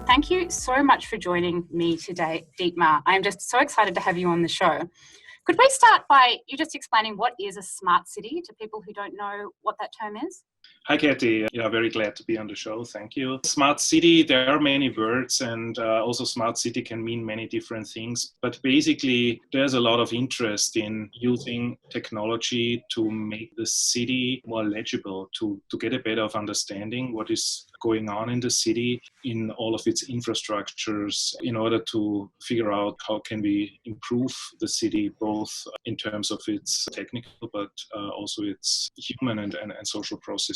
Thank you so much for joining me today, Dietmar. I'm just so excited to have you on the show. Could we start by you just explaining what is a smart city to people who don't know what that term is? Hi, Katie. Yeah, very glad to be on the show. Thank you. Smart city, there are many words, and also smart city can mean many different things. But basically, there's a lot of interest in using technology to make the city more legible, to get a better understanding what is going on in the city in all of its infrastructures, in order to figure out how can we improve the city, both in terms of its technical, but also its human and social processes.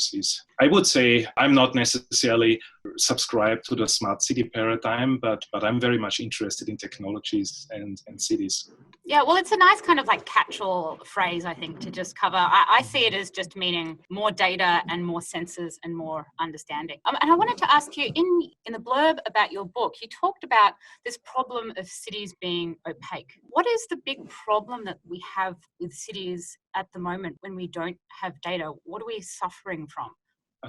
I would say I'm not necessarily subscribed to the smart city paradigm, but I'm very much interested in technologies and cities. Yeah, well, it's a nice kind of like catch-all phrase, I think, to just cover. I see it as just meaning more data and more sensors and more understanding. And I wanted to ask you, in the blurb about your book, you talked about this problem of cities being opaque. What is the big problem that we have with cities at the moment when we don't have data? What are we suffering from?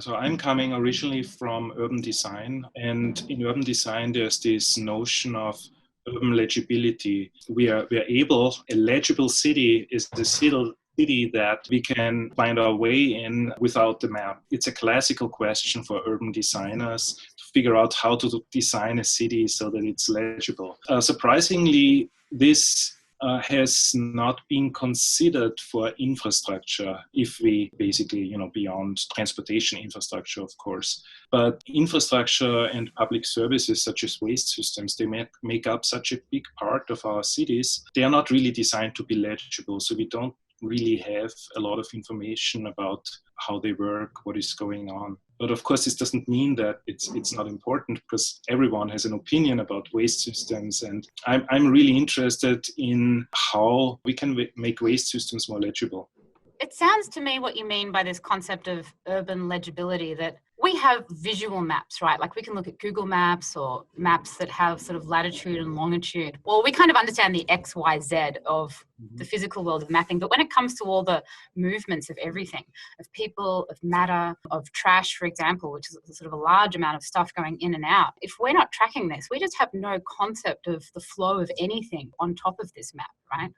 So I'm coming originally from urban design, and in urban design, there's this notion of urban legibility. A legible city is the city that we can find our way in without the map. It's a classical question for urban designers to figure out how to design a city so that it's legible. Surprisingly, this has not been considered for infrastructure, if we basically, beyond transportation infrastructure, of course. But infrastructure and public services such as waste systems, they make up such a big part of our cities. They are not really designed to be legible, so we don't really have a lot of information about how they work, what is going on. But of course, this doesn't mean that it's not important, because everyone has an opinion about waste systems. And I'm really interested in how we can make waste systems more legible. It sounds to me what you mean by this concept of urban legibility, that we have visual maps, right? Like we can look at Google Maps or maps that have sort of latitude and longitude. Well, we kind of understand the X, Y, Z of the physical world of mapping. But when it comes to all the movements of everything, of people, of matter, of trash, for example, which is sort of a large amount of stuff going in and out, if we're not tracking this, we just have no concept of the flow of anything on top of this map, right?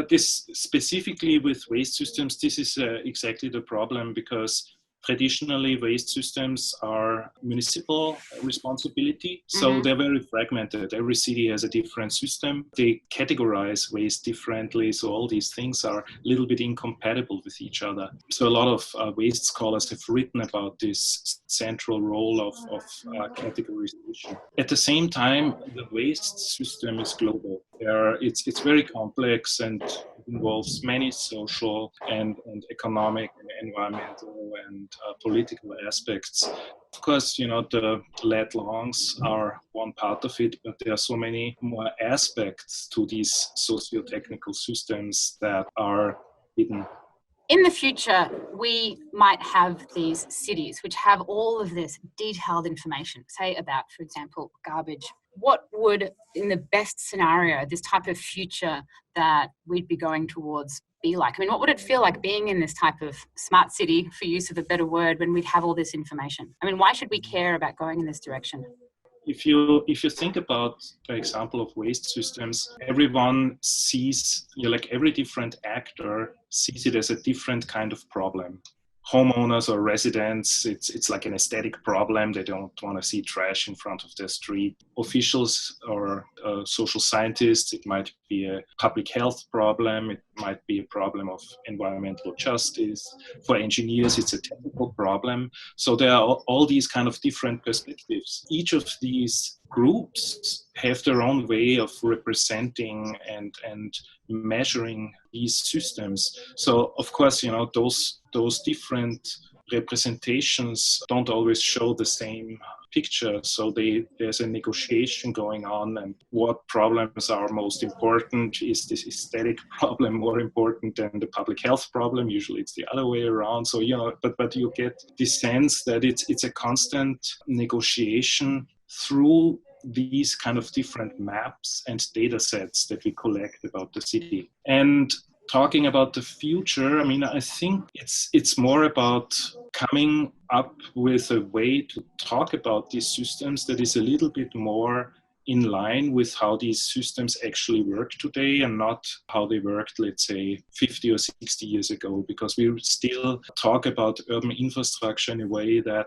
This specifically with waste systems, this is exactly the problem, because traditionally waste systems are municipal responsibility. So they're very fragmented. Every city has a different system. They categorize waste differently. So all these things are a little bit incompatible with each other. So a lot of waste scholars have written about this central role of categorization. At the same time, the waste system is global. It's very complex and involves many social and economic and environmental and political aspects. Of course, the lead lungs are one part of it, but there are so many more aspects to these socio-technical systems that are hidden. In the future, we might have these cities which have all of this detailed information, say about, for example, garbage. What would, in the best scenario, this type of future that we'd be going towards be like? I mean, what would it feel like being in this type of smart city, for use of a better word, when we'd have all this information? I mean, why should we care about going in this direction? If you think about the example of waste systems, everyone sees, every different actor sees it as a different kind of problem. Homeowners or residents, it's like an aesthetic problem. They don't want to see trash in front of their street. Officials or social scientists, it might be a public health problem. It might be a problem of environmental justice. For engineers, it's a technical problem. So there are all these kind of different perspectives. Each of these groups have their own way of representing and measuring these systems. So of course, those different representations don't always show the same picture. So there's a negotiation going on, and what problems are most important? Is this aesthetic problem more important than the public health problem? Usually it's the other way around. So, but you get this sense that it's a constant negotiation through these kind of different maps and data sets that we collect about the city. And talking about the future, I mean, I think it's more about coming up with a way to talk about these systems that is a little bit more in line with how these systems actually work today and not how they worked, let's say, 50 or 60 years ago, because we still talk about urban infrastructure in a way that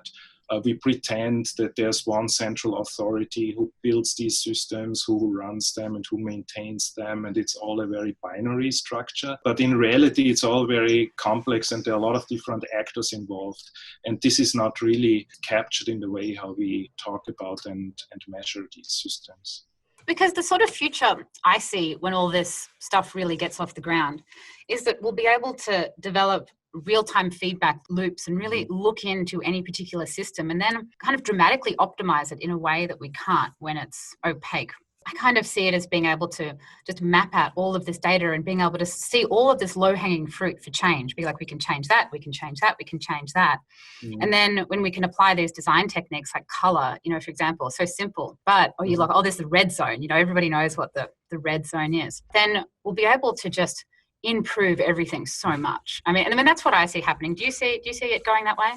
we pretend that there's one central authority who builds these systems, who runs them and who maintains them, and it's all a very binary structure. But in reality, it's all very complex and there are a lot of different actors involved. And this is not really captured in the way how we talk about and measure these systems. Because the sort of future I see when all this stuff really gets off the ground is that we'll be able to develop real-time feedback loops and really look into any particular system and then kind of dramatically optimize it in a way that we can't when it's opaque. I kind of see it as being able to just map out all of this data and being able to see all of this low-hanging fruit for change. Be like, we can change that, we can change that, we can change that. Mm-hmm. And then when we can apply these design techniques like color, for example, so simple, but you look, there's the red zone, everybody knows what the red zone is. Then we'll be able to just improve everything so much. I mean, that's what I see happening. Do you see it going that way?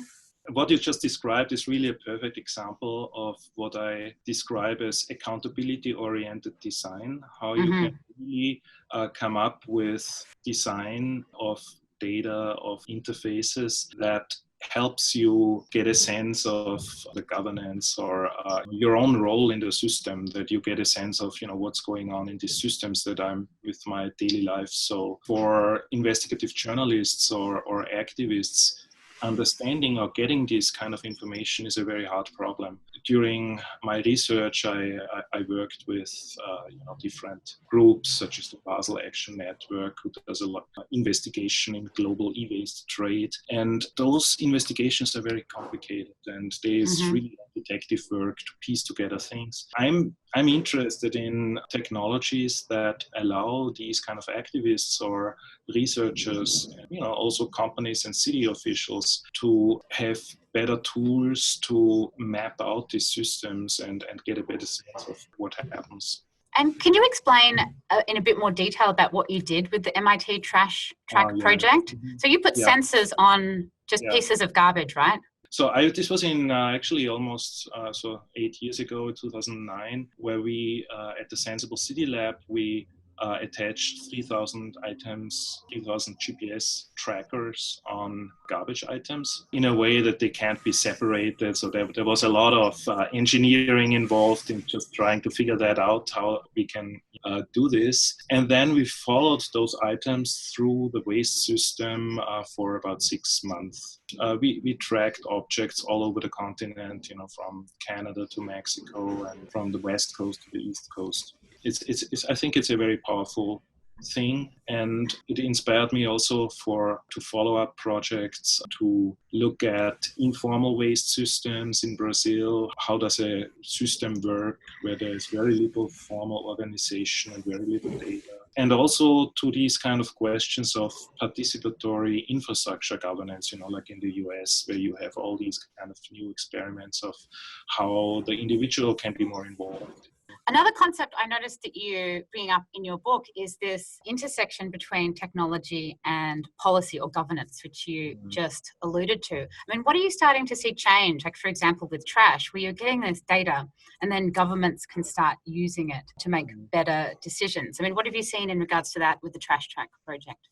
What you just described is really a perfect example of what I describe as accountability-oriented design, how you can really come up with design of data, of interfaces that helps you get a sense of the governance or your own role in the system, that you get a sense of what's going on in these systems that I'm with my daily life. So for investigative journalists or activists, understanding or getting this kind of information is a very hard problem. During my research, I worked with different groups such as the Basel Action Network, who does a lot of investigation in global e-waste trade. And those investigations are very complicated, and there's really detective work to piece together things. I'm interested in technologies that allow these kind of activists or researchers, also companies and city officials, to have better tools to map out these systems and get a better sense of what happens. And can you explain in a bit more detail about what you did with the MIT Trash Track project? So you put sensors on just pieces of garbage, right? So this was in actually almost 8 years ago, 2009, where we at the Sensible City Lab, we attached 3,000 items, 3,000 GPS trackers on garbage items in a way that they can't be separated. So there was a lot of engineering involved in just trying to figure that out, how we can do this. And then we followed those items through the waste system for about 6 months. We tracked objects all over the continent, from Canada to Mexico and from the West Coast to the East Coast. I think it's a very powerful thing, and it inspired me also to follow up projects to look at informal waste systems in Brazil. How does a system work where there is very little formal organization and very little data? And also to these kind of questions of participatory infrastructure governance, like in the US, where you have all these kind of new experiments of how the individual can be more involved. Another concept I noticed that you bring up in your book is this intersection between technology and policy or governance, which you just alluded to. I mean, what are you starting to see change? Like, for example, with trash, where you're getting this data and then governments can start using it to make better decisions. I mean, what have you seen in regards to that with the Trash Track project?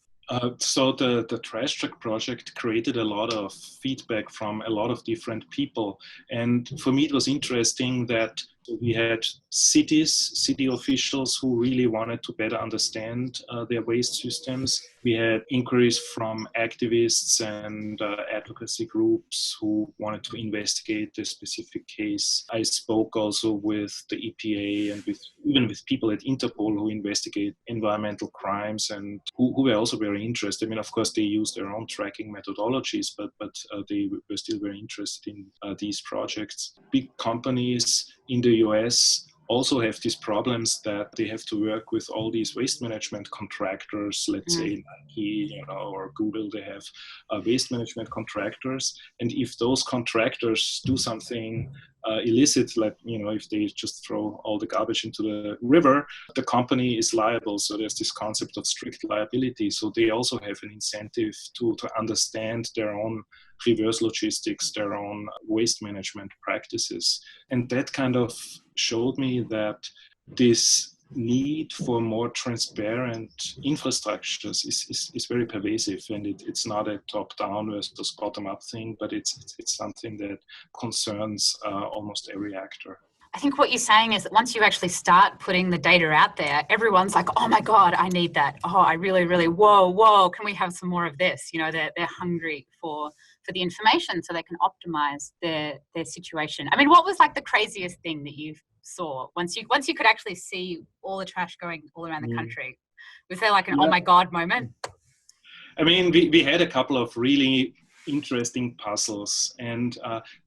So the Trash Track project created a lot of feedback from a lot of different people. And for me, it was interesting that we had city officials who really wanted to better understand their waste systems. We had inquiries from activists and advocacy groups who wanted to investigate the specific case. I spoke also with the EPA and even with people at Interpol who investigate environmental crimes and who were also very interested. I mean, of course, they use their own tracking methodologies, but they were still very interested in these projects. Big companies in the US also have these problems that they have to work with all these waste management contractors, let's say Nike, or Google, they have waste management contractors. And if those contractors do something illicit, like, if they just throw all the garbage into the river, the company is liable. So there's this concept of strict liability. So they also have an incentive to understand their own reverse logistics, their own waste management practices. And that kind of showed me that this need for more transparent infrastructures is very pervasive, and it's not a top-down versus bottom-up thing, but it's something that concerns almost every actor. I think what you're saying is that once you actually start putting the data out there, everyone's like, oh my God, I need that. Oh, I really, really, whoa, can we have some more of this? They're hungry for the information so they can optimize their situation. I mean, what was like the craziest thing that you saw once you could actually see all the trash going all around the country? Was there like an oh my God moment? I mean, we had a couple of really interesting puzzles, and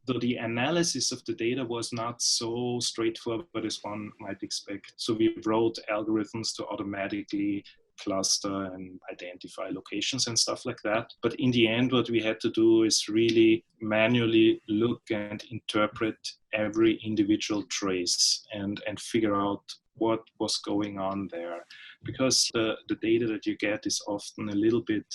though the analysis of the data was not so straightforward as one might expect. So we wrote algorithms to automatically cluster and identify locations and stuff like that. But in the end, what we had to do is really manually look and interpret every individual trace and figure out what was going on there. Because the data that you get is often a little bit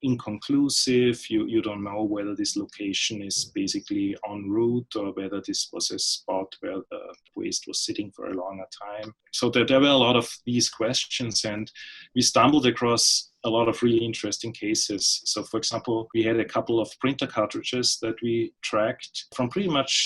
inconclusive. You don't know whether this location is basically en route or whether this was a spot where the waste was sitting for a longer time. So there were a lot of these questions, and we stumbled across a lot of really interesting cases. So for example, we had a couple of printer cartridges that we tracked from pretty much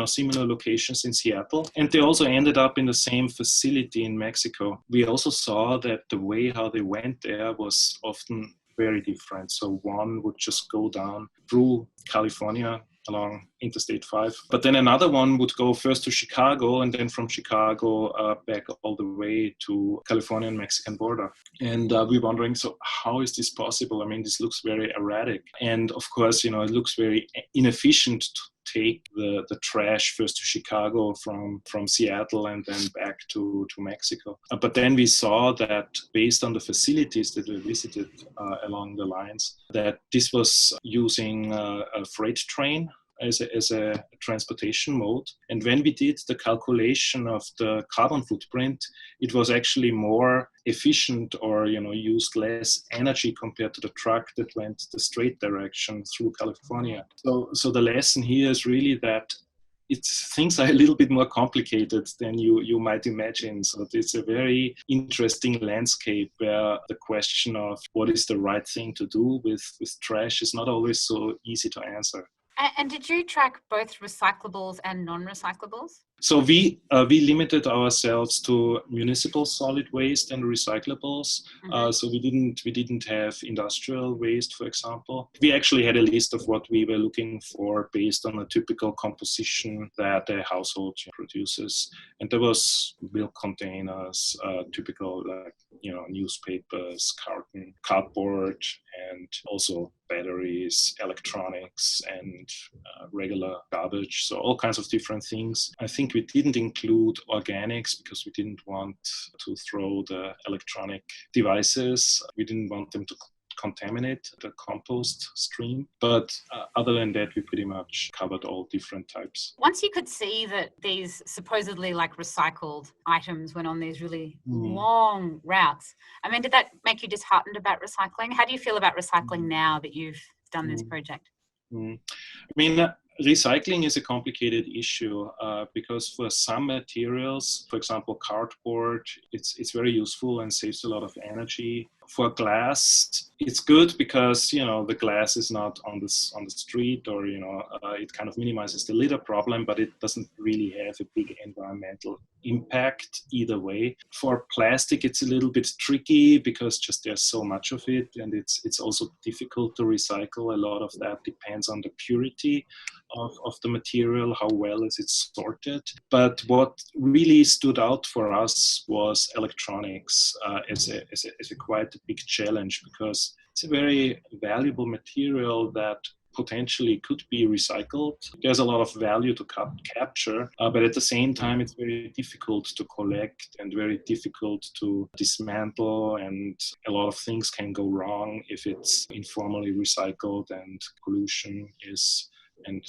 similar locations in Seattle, and they also ended up in the same facility in Mexico. We also saw that the way how they went there was often very different. So one would just go down through California along Interstate 5, but then another one would go first to Chicago and then from Chicago back all the way to California and Mexican border. And we're wondering, so how is this possible? I mean, this looks very erratic. And of course, it looks very inefficient to take the trash first to Chicago from Seattle and then back to Mexico. But then we saw that based on the facilities that we visited along the lines, that this was using a freight train as a transportation mode. And when we did the calculation of the carbon footprint, it was actually more efficient or, used less energy compared to the truck that went the straight direction through California. So the lesson here is really that things are a little bit more complicated than you might imagine. So it's a very interesting landscape where the question of what is the right thing to do with trash is not always so easy to answer. And did you track both recyclables and non-recyclables? So we limited ourselves to municipal solid waste and recyclables. So we didn't have industrial waste, for example. We actually had a list of what we were looking for based on a typical composition that a household produces, and there was milk containers, typical newspapers, cardboard, and also batteries, electronics, and regular garbage. So all kinds of different things. I think we didn't include organics because we didn't want to throw the electronic devices. We didn't want them to contaminate the compost stream. But other than that, we pretty much covered all different types. Once you could see that these supposedly like recycled items went on these really long routes, I mean, did that make you disheartened about recycling? How do you feel about recycling now that you've done this project? I mean, recycling is a complicated issue because for some materials, for example, cardboard, it's very useful and saves a lot of energy. For glass, it's good because the glass is not on the street, or it kind of minimizes the litter problem, but it doesn't really have a big environmental impact either way. For plastic, it's a little bit tricky because just there's so much of it, and it's also difficult to recycle. A lot of that depends on the purity of the material, how well is it sorted. But what really stood out for us was electronics as a quite a big challenge, because it's a very valuable material that potentially could be recycled. There's a lot of value to capture, but at the same time, it's very difficult to collect and very difficult to dismantle, and a lot of things can go wrong if it's informally recycled and pollution is, and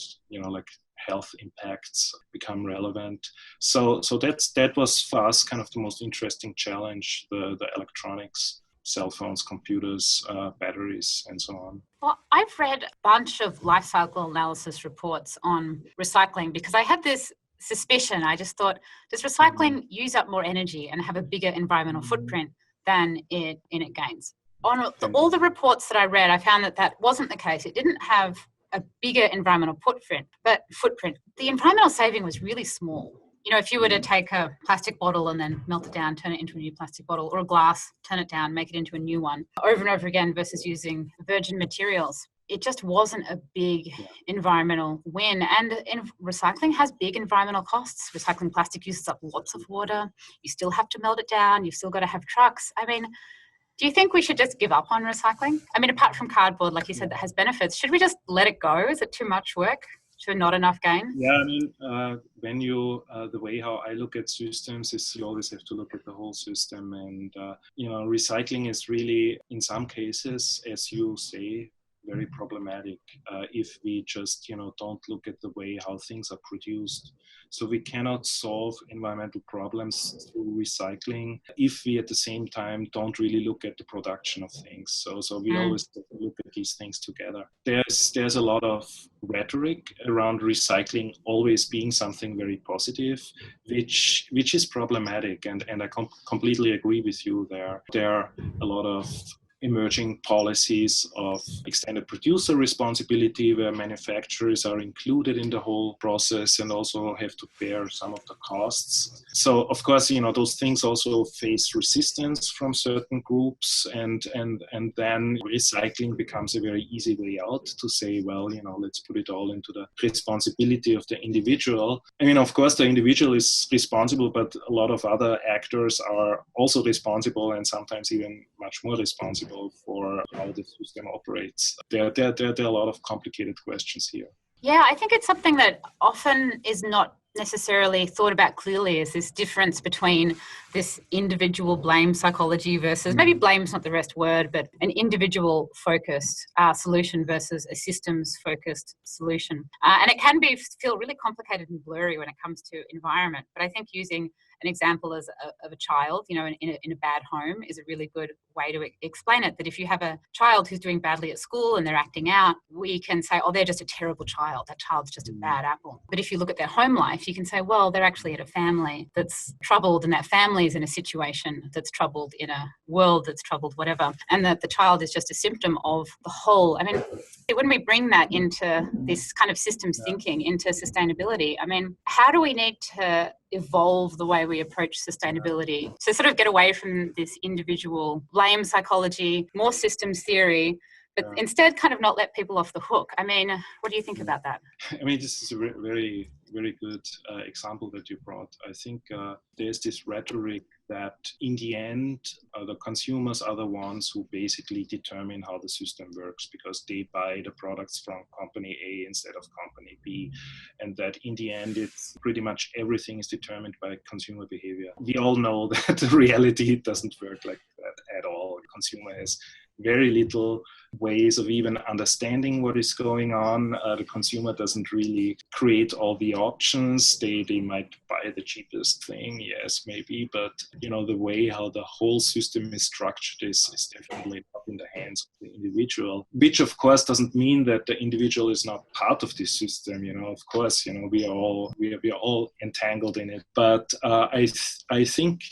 health impacts become relevant. So that was for us kind of the most interesting challenge, the electronics, cell phones, computers, batteries, and so on. Well, I've read a bunch of life cycle analysis reports on recycling because I had this suspicion. I just thought, does recycling use up more energy and have a bigger environmental footprint than it gains? On all the reports that I read, I found that wasn't the case. It didn't have a bigger environmental footprint. The environmental saving was really small. You know, if you were to take a plastic bottle and then melt it down, turn it into a new plastic bottle, or a glass, turn it down, make it into a new one, over and over again versus using virgin materials, it just wasn't a big environmental win. And recycling has big environmental costs. Recycling plastic uses up lots of water. You still have to melt it down. You've still got to have trucks. I mean, do you think we should just give up on recycling? I mean, apart from cardboard, like you said, that has benefits, should we just let it go? Is it too much work? To not enough gain? Yeah, I mean, when you, the way how I look at systems is you always have to look at the whole system. And, recycling is really, in some cases, as you say, very problematic if we just, don't look at the way how things are produced. So we cannot solve environmental problems through recycling if we at the same time don't really look at the production of things. So we always have to look at these things together. There's a lot of rhetoric around recycling always being something very positive, which is problematic. And I completely agree with you there. There are a lot of emerging policies of extended producer responsibility where manufacturers are included in the whole process and also have to bear some of the costs. So of course, those things also face resistance from certain groups, and then recycling becomes a very easy way out to say, well, let's put it all into the responsibility of the individual. I mean, of course, the individual is responsible, but a lot of other actors are also responsible and sometimes even much more responsible for how the system operates. There are a lot of complicated questions here. Yeah, I think it's something that often is not necessarily thought about clearly, is this difference between this individual blame psychology versus, maybe blame's not the best word, but an individual focused solution versus a systems focused solution. And it can feel really complicated and blurry when it comes to environment. But I think using an example of a child, in a bad home is a really good way to explain it. That if you have a child who's doing badly at school and they're acting out, we can say, oh, they're just a terrible child. That child's just a bad apple. But if you look at their home life, you can say, well, they're actually at a family that's troubled, and that family is in a situation that's troubled, in a world that's troubled, whatever. And that the child is just a symptom of the whole. I mean, when we bring that into this kind of systems thinking, into sustainability, I mean, how do we need to evolve the way we approach sustainability to sort of get away from this individual blame psychology, more systems theory, but instead kind of not let people off the hook? I mean, what do you think about that? I mean, this is a very, very good example that you brought. I think there's this rhetoric that in the end, the consumers are the ones who basically determine how the system works because they buy the products from company A instead of company B. And that in the end, it's pretty much everything is determined by consumer behavior. We all know that the reality doesn't work like that at all. The consumer has very little ways of even understanding what is going on. The consumer doesn't really create all the options. They might buy the cheapest thing, yes, maybe, but the way how the whole system is structured is definitely not in the hands of the individual, which of course doesn't mean that the individual is not part of this system. Of course, we are all entangled in it. But I think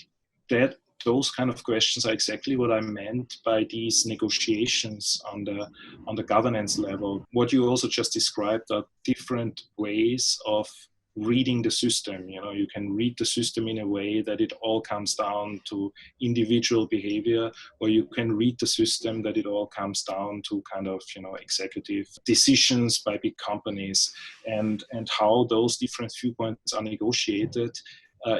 that those kind of questions are exactly what I meant by these negotiations on the governance level. What you also just described are different ways of reading the system. You can read the system in a way that it all comes down to individual behavior, or you can read the system that it all comes down to kind of, executive decisions by big companies, and how those different viewpoints are negotiated.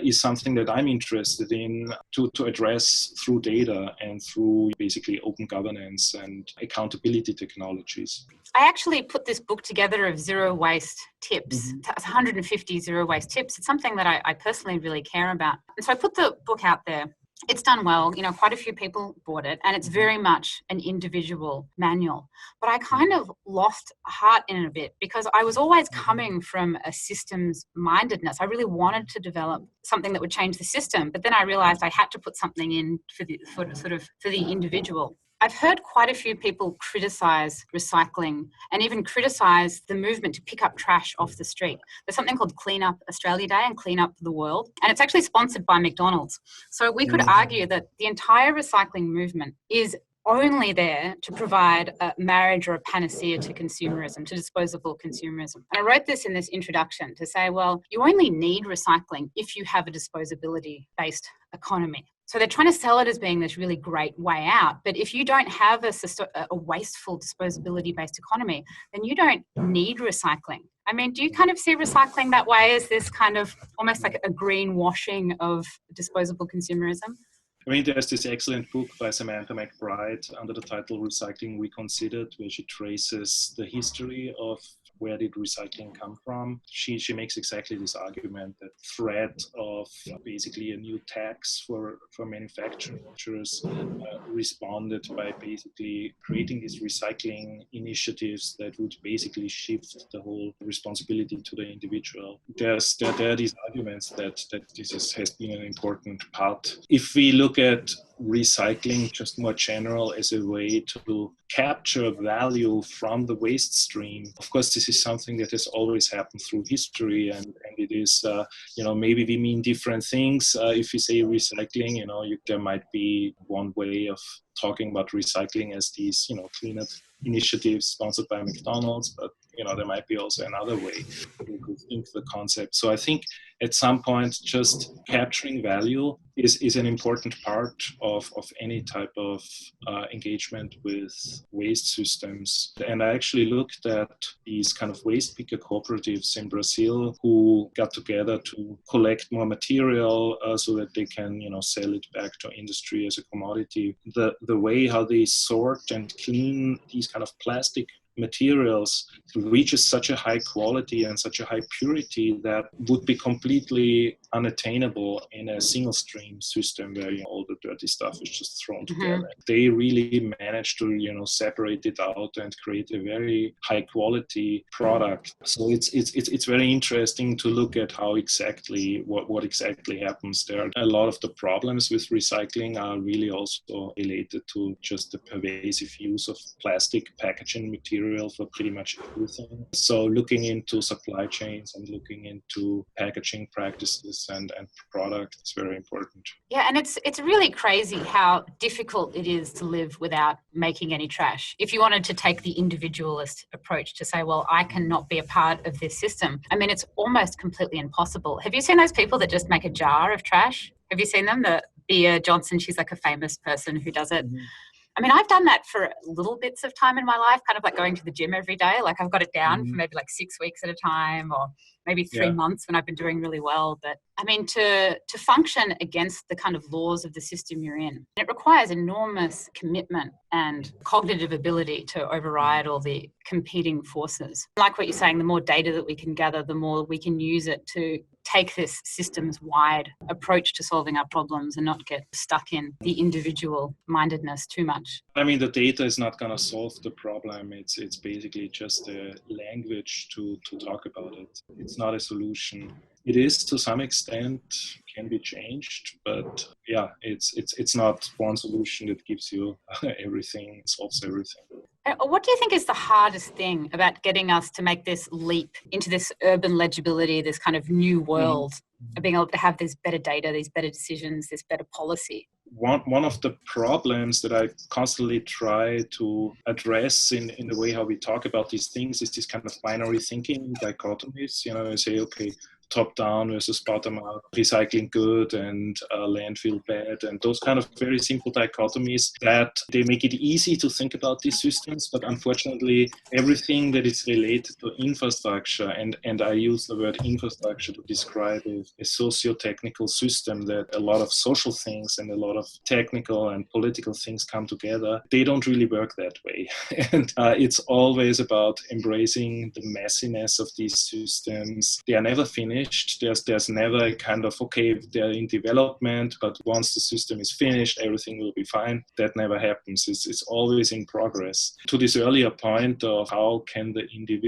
Is something that I'm interested in to address through data and through basically open governance and accountability technologies. I actually put this book together of zero waste tips, 150 zero waste tips. It's something that I personally really care about. And so I put the book out there. It's done well. Quite a few people bought it, and it's very much an individual manual. But I kind of lost heart in it a bit because I was always coming from a systems mindedness. I really wanted to develop something that would change the system, but then I realized I had to put something in for the individual. I've heard quite a few people criticize recycling and even criticize the movement to pick up trash off the street. There's something called Clean Up Australia Day and Clean Up the World, and it's actually sponsored by McDonald's. So we could argue that the entire recycling movement is only there to provide a marriage or a panacea to consumerism, to disposable consumerism. And I wrote this in this introduction to say, well, you only need recycling if you have a disposability-based economy. So they're trying to sell it as being this really great way out. But if you don't have a wasteful disposability-based economy, then you don't need recycling. I mean, do you kind of see recycling that way as this kind of almost like a greenwashing of disposable consumerism? I mean, there's this excellent book by Samantha McBride under the title Recycling Reconsidered, where she traces the history of where did recycling come from. She makes exactly this argument that threat of basically a new tax for manufacturers responded by basically creating these recycling initiatives that would basically shift the whole responsibility to the individual. There are these arguments that this has been an important part. If we look at recycling just more general as a way to capture value from the waste stream. Of course, this is something that has always happened through history, and it is, maybe we mean different things. If we say recycling, there might be one way of talking about recycling as these, cleanup initiatives sponsored by McDonald's, but there might be also another way to think the concept. So I think at some point, just capturing value is an important part of any type of engagement with waste systems. And I actually looked at these kind of waste picker cooperatives in Brazil who got together to collect more material so that they can, sell it back to industry as a commodity. The way how they sort and clean these kind of plastic materials reaches such a high quality and such a high purity that would be completely unattainable in a single stream system where all the dirty stuff is just thrown together. They really managed to separate it out and create a very high quality product. So it's very interesting to look at how exactly what exactly happens there. A lot of the problems with recycling are really also related to just the pervasive use of plastic packaging material for pretty much everything. So looking into supply chains and looking into packaging practices and product is very important. Yeah, and it's really crazy how difficult it is to live without making any trash. If you wanted to take the individualist approach to say, well, I cannot be a part of this system, I mean, it's almost completely impossible. Have you seen those people that just make a jar of trash? Have you seen them? The Bea Johnson, she's like a famous person who does it. I mean, I've done that for little bits of time in my life, kind of like going to the gym every day. Like I've got it down for maybe like 6 weeks at a time, or maybe 3 months when I've been doing really well. But I mean, to function against the kind of laws of the system you're in, it requires enormous commitment and cognitive ability to override all the competing forces. Like what you're saying, the more data that we can gather, the more we can use it to take this systems-wide approach to solving our problems and not get stuck in the individual mindedness too much. I mean, the data is not going to solve the problem. It's basically just a language to talk about it. It's not a solution. It is, to some extent, can be changed, but it's not one solution that gives you everything, solves everything. What do you think is the hardest thing about getting us to make this leap into this urban legibility, this kind of new world, of being able to have this better data, these better decisions, this better policy? One of the problems that I constantly try to address in the way how we talk about these things is this kind of binary thinking dichotomies. I say, okay, top down versus bottom up, recycling good and landfill bad, and those kind of very simple dichotomies that they make it easy to think about these systems. But unfortunately, everything that is related to infrastructure, and I use the word infrastructure to describe a socio-technical system that a lot of social things and a lot of technical and political things come together, they don't really work that way. And it's always about embracing the messiness of these systems. They are never finished. finished. There's never a kind of, okay, they're in development, but once the system is finished, everything will be fine. That never happens. It's always in progress. To this earlier point of how can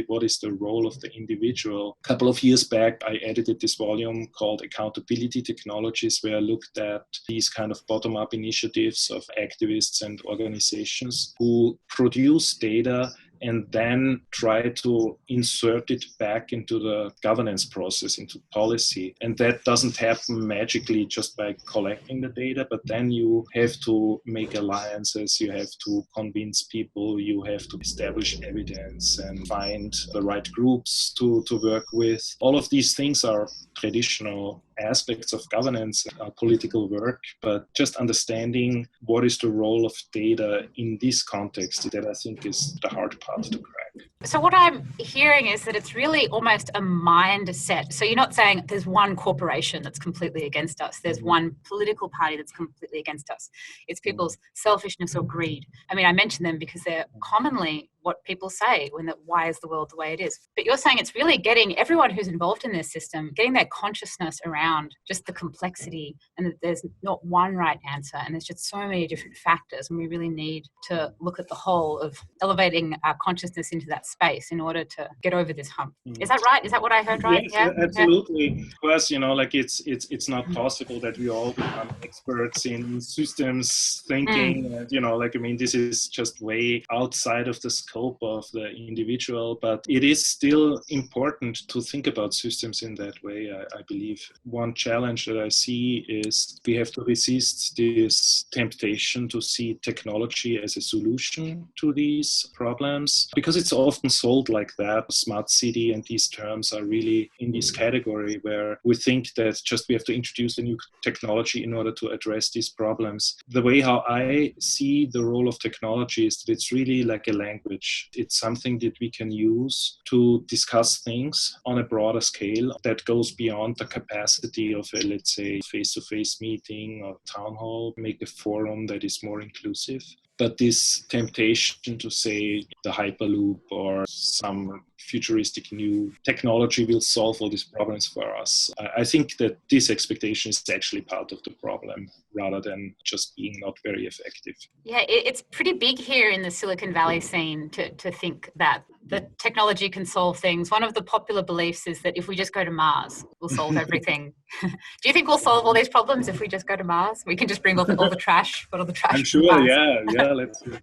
what is the role of the individual? A couple of years back, I edited this volume called Accountability Technologies, where I looked at these kind of bottom-up initiatives of activists and organizations who produce data and then try to insert it back into the governance process, into policy. And that doesn't happen magically just by collecting the data, but then you have to make alliances, you have to convince people, you have to establish evidence and find the right groups to work with. All of these things are traditional aspects of governance, political work, but just understanding what is the role of data in this context, that I think is the hard part to crack. So what I'm hearing is that it's really almost a mindset. So you're not saying there's one corporation that's completely against us. There's one political party that's completely against us. It's people's selfishness or greed. I mean, I mention them because they're commonly what people say when why is the world the way it is? But you're saying it's really getting everyone who's involved in this system, getting their consciousness around just the complexity and that there's not one right answer and there's just so many different factors, and we really need to look at the whole of elevating our consciousness into that space in order to get over this hump. Is that right? Is that what I heard right? Yes, yeah, absolutely. Yeah. Of course, it's not possible that we all become experts in systems thinking. And, this is just way outside of the scope of the individual, but it is still important to think about systems in that way. I believe one challenge that I see is we have to resist this temptation to see technology as a solution to these problems, because it's often sold like that. Smart city and these terms are really in this category where we think that just we have to introduce a new technology in order to address these problems. The way how I see the role of technology is that it's really like a language. It's something that we can use to discuss things on a broader scale that goes beyond the capacity of a, let's say, face-to-face meeting or town hall, make a forum that is more inclusive. But this temptation to say the Hyperloop or some futuristic new technology will solve all these problems for us, I think that this expectation is actually part of the problem rather than just being not very effective. Yeah, it's pretty big here in the Silicon Valley scene to think that the technology can solve things. One of the popular beliefs is that if we just go to Mars, we'll solve everything. Do you think we'll solve all these problems if we just go to Mars? We can just bring all the trash, put all the trash. I'm sure, yeah. Let's do the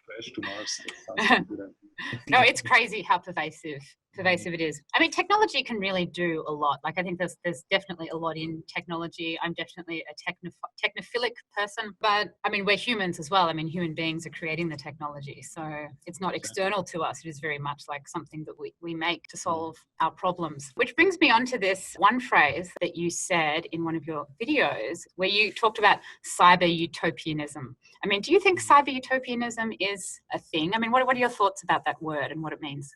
trash to Mars. That sounds good. No, it's crazy how pervasive it is. I mean, technology can really do a lot. Like, I think there's definitely a lot in technology. I'm definitely a technophilic person, but I mean, we're humans as well. I mean, human beings are creating the technology. So it's not external to us. It is very much like something that we make to solve our problems. Which brings me on to this one phrase that you said in one of your videos where you talked about cyber utopianism. I mean, do you think cyber utopianism is a thing? I mean, what are your thoughts about that word and what it means?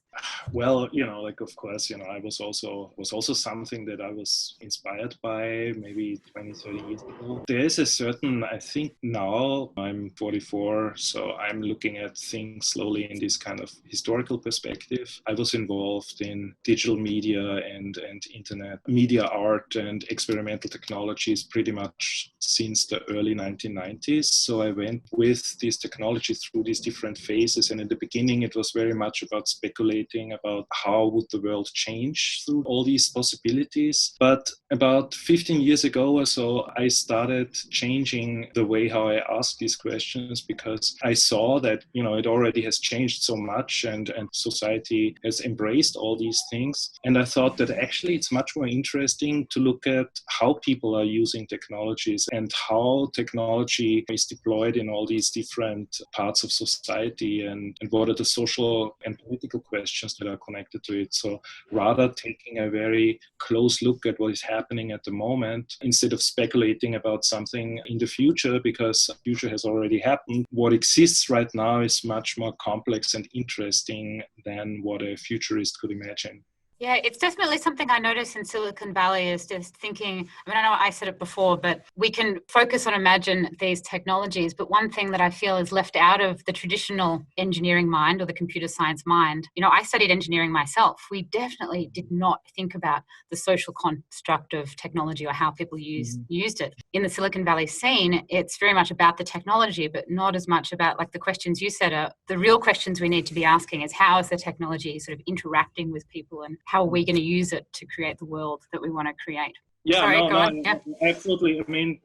Well, of course, I was also something that I was inspired by maybe 20, 30 years ago. There is a certain, I think now I'm 44, so I'm looking at things slowly in this kind of historical perspective. I was involved in digital media and internet media art and experimental technologies pretty much since the early 1990s. So I went with this technology through these different phases. And in the beginning, it was very much about speculating about how would the world change through all these possibilities. But about 15 years ago or so, I started changing the way how I ask these questions, because I saw that, it already has changed so much and society has embraced all these things. And I thought that actually it's much more interesting to look at how people are using technologies and how technology is deployed in all these different parts of society and what are the social and political questions that are connected to it. So rather taking a very close look at what is happening at the moment, instead of speculating about something in the future, because the future has already happened. What exists right now is much more complex and interesting than what a futurist could imagine. Yeah, it's definitely something I notice in Silicon Valley is just thinking, I mean, I know I said it before, but we can focus on imagine these technologies. But one thing that I feel is left out of the traditional engineering mind or the computer science mind, I studied engineering myself. We definitely did not think about the social construct of technology or how people used it. In the Silicon Valley scene, it's very much about the technology, but not as much about like the questions you said are the real questions we need to be asking is how is the technology sort of interacting with people and how are we going to use it to create the world that we want to create? Yeah, Sorry, no, go on. Yeah. absolutely. I mean,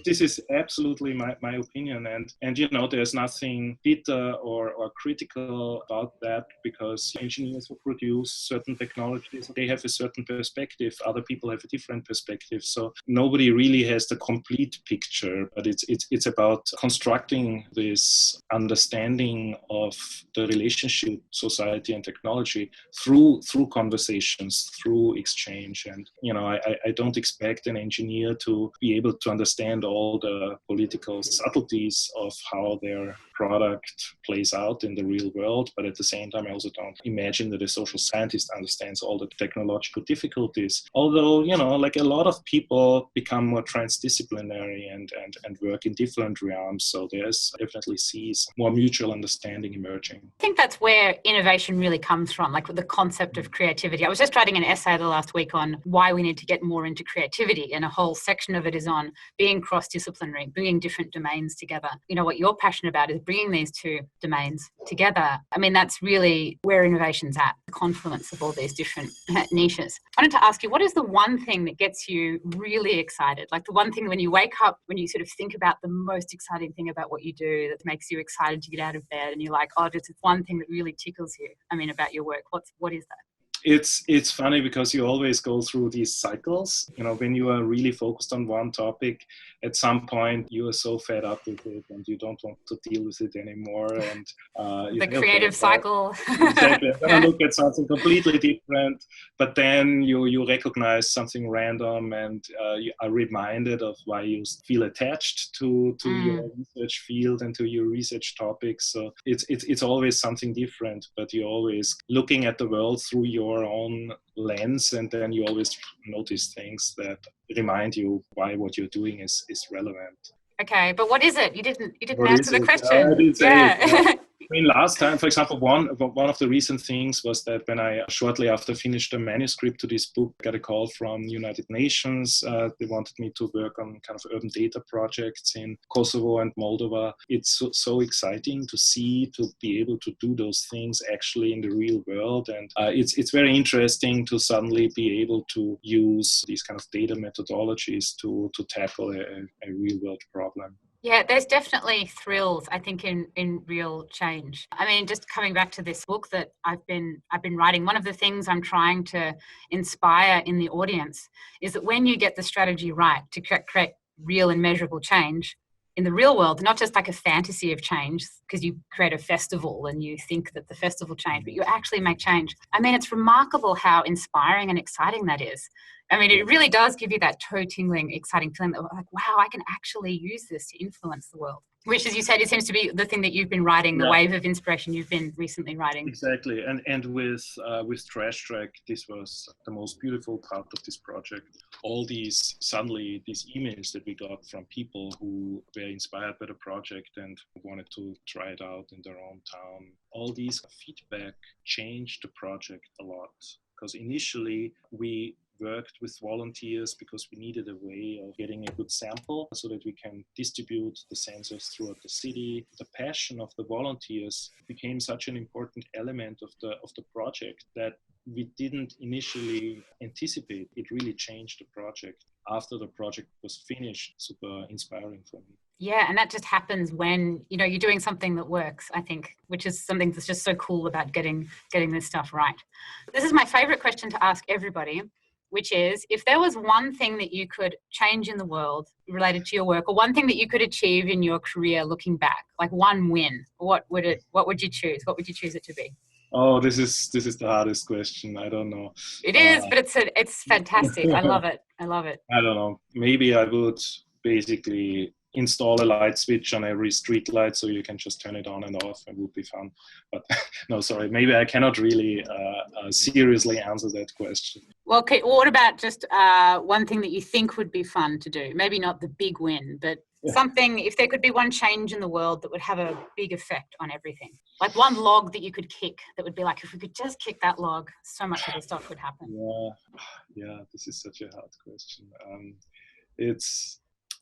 this is absolutely my opinion, and there's nothing bitter or critical about that because engineers who produce certain technologies, they have a certain perspective. Other people have a different perspective, so nobody really has the complete picture. But it's about constructing this understanding of the relationship, society, and technology through conversations, through exchange, and I don't expect an engineer to be able to understand all the political subtleties of how their product plays out in the real world, but at the same time I also don't imagine that a social scientist understands all the technological difficulties, although like a lot of people become more transdisciplinary and work in different realms, so there's definitely sees more mutual understanding emerging. I think that's where innovation really comes from, like with the concept of creativity. I was just writing an essay the last week on why we need to get more into creativity, and a whole section of it is on being cross-disciplinary, bringing different domains together. What you're passionate about is bringing these two domains together. I mean, that's really where innovation's at, the confluence of all these different niches. I wanted to ask you, what is the one thing that gets you really excited? Like the one thing when you wake up, when you sort of think about the most exciting thing about what you do that makes you excited to get out of bed and you're like, oh, this is one thing that really tickles you, about your work. What is that? It's funny because you always go through these cycles. When you are really focused on one topic, at some point you are so fed up with it and you don't want to deal with it anymore. And the creative cycle. Exactly. I'm gonna look at something completely different, but then you recognize something random and you are reminded of why you feel attached to your research field and to your research topics. So it's always something different, but you're always looking at the world through your own lens, and then you always notice things that remind you why what you're doing is relevant. Okay, but what is it? You didn't answer the question. I didn't say it. I mean, last time, for example, one of the recent things was that when I shortly after finished the manuscript to this book, got a call from United Nations. They wanted me to work on kind of urban data projects in Kosovo and Moldova. It's so exciting to be able to do those things actually in the real world, and it's very interesting to suddenly be able to use these kind of data methodologies to tackle a real world problem. Yeah, there's definitely thrills, I think, in real change. I mean, just coming back to this book that I've been writing, one of the things I'm trying to inspire in the audience is that when you get the strategy right to create real and measurable change in the real world, not just like a fantasy of change, because you create a festival and you think that the festival changed, but you actually make change. I mean, it's remarkable how inspiring and exciting that is. I mean, it really does give you that toe-tingling, exciting feeling that like, wow, I can actually use this to influence the world. Which, as you said, it seems to be the thing that you've been writing, the wave of inspiration you've been recently writing. Exactly, and with Trash Track, this was the most beautiful part of this project. All these emails that we got from people who were inspired by the project and wanted to try it out in their own town. All these feedback changed the project a lot, because initially we worked with volunteers because we needed a way of getting a good sample so that we can distribute the sensors throughout the city. The passion of the volunteers became such an important element of the project that we didn't initially anticipate. It really changed the project. After the project was finished, super inspiring for me. Yeah, and that just happens when, you're doing something that works, I think, which is something that's just so cool about getting this stuff right. This is my favorite question to ask everybody, which is, if there was one thing that you could change in the world related to your work, or one thing that you could achieve in your career looking back, like one win, what would you choose? What would you choose it to be? Oh, this is the hardest question. I don't know. It is, but it's fantastic. I love it. I don't know. Maybe I would basically install a light switch on every street light so you can just turn it on and off. It would be fun. But no, sorry, maybe I cannot really seriously answer that question. Well, okay, what about just one thing that you think would be fun to do? Maybe not the big win, but something, if there could be one change in the world that would have a big effect on everything. Like one log that you could kick that would be like, if we could just kick that log, so much other stuff would happen. Yeah, this is such a hard question.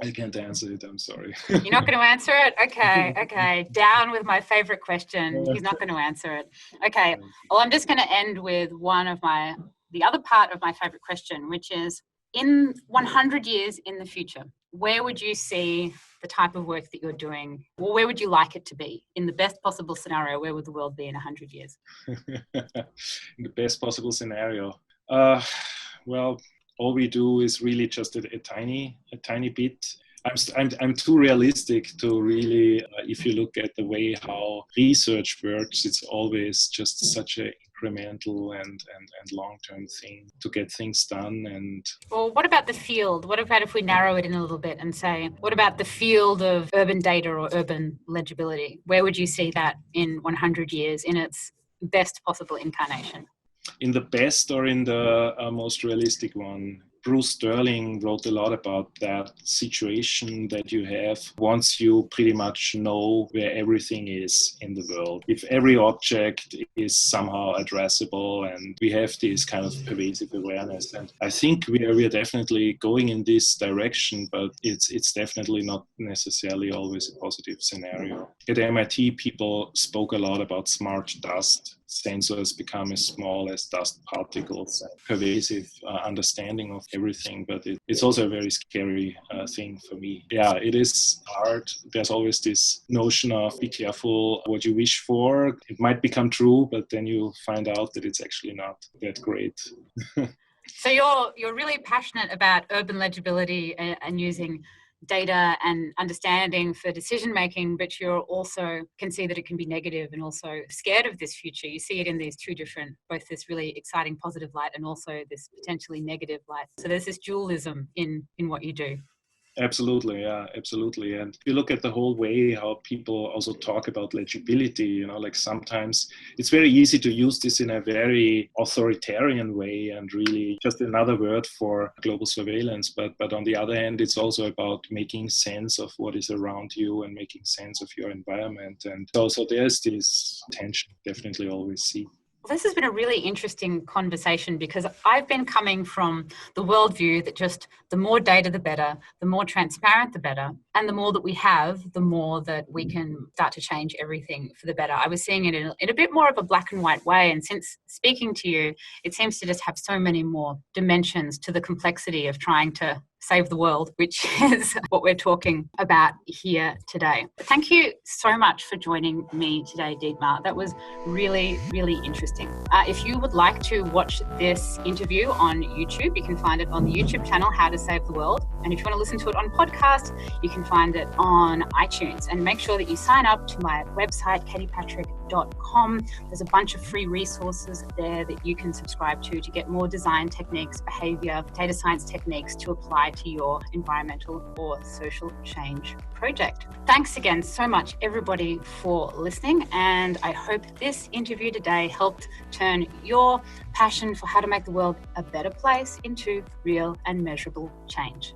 I can't answer it, I'm sorry. You're not going to answer it? Okay. Down with my favorite question. He's not going to answer it. Okay. Well, I'm just going to end with the other part of my favorite question, which is, in 100 years in the future, where would you see the type of work that you're doing? Or where would you like it to be? In the best possible scenario, where would the world be in 100 years? In the best possible scenario. Well, all we do is really just a tiny bit. I'm too realistic to really, if you look at the way how research works, it's always just such a incremental and long-term thing to get things done. And well, what about the field? What about if we narrow it in a little bit and say, what about the field of urban data or urban legibility? Where would you see that in 100 years in its best possible incarnation? In the best or in the most realistic one? Bruce Sterling wrote a lot about that situation that you have once you pretty much know where everything is in the world. If every object is somehow addressable and we have this kind of pervasive awareness. And I think we are definitely going in this direction, but it's definitely not necessarily always a positive scenario. At MIT, people spoke a lot about smart dust. Sensors become as small as dust particles, pervasive understanding of everything, but it's also a very scary thing for me. Yeah, it is hard. There's always this notion of be careful what you wish for. It might become true, but then you find out that it's actually not that great. So you're really passionate about urban legibility and using data and understanding for decision making, but you also can see that it can be negative and also scared of this future. You see it in these two different, both this really exciting positive light and also this potentially negative light. So there's this dualism in what you do. Absolutely, yeah, absolutely. And if you look at the whole way how people also talk about legibility, like sometimes it's very easy to use this in a very authoritarian way and really just another word for global surveillance. But on the other hand, it's also about making sense of what is around you and making sense of your environment. And so there's this tension, definitely always see. This has been a really interesting conversation because I've been coming from the worldview that just the more data, the better, the more transparent, the better. And the more that we have, the more that we can start to change everything for the better. I was seeing it in a bit more of a black and white way. And since speaking to you, it seems to just have so many more dimensions to the complexity of trying to save the world, which is what we're talking about here today. Thank you so much for joining me today, Dietmar. That was really, really interesting. If you would like to watch this interview on YouTube, you can find it on the YouTube channel, How to Save the World. And if you want to listen to it on podcast, you can find it on iTunes. And make sure that you sign up to my website, katiepatrick.com. There's a bunch of free resources there that you can subscribe to get more design techniques, behavior, data science techniques to apply to your environmental or social change project. Thanks again so much, everybody, for listening. And I hope this interview today helped turn your passion for how to make the world a better place into real and measurable change.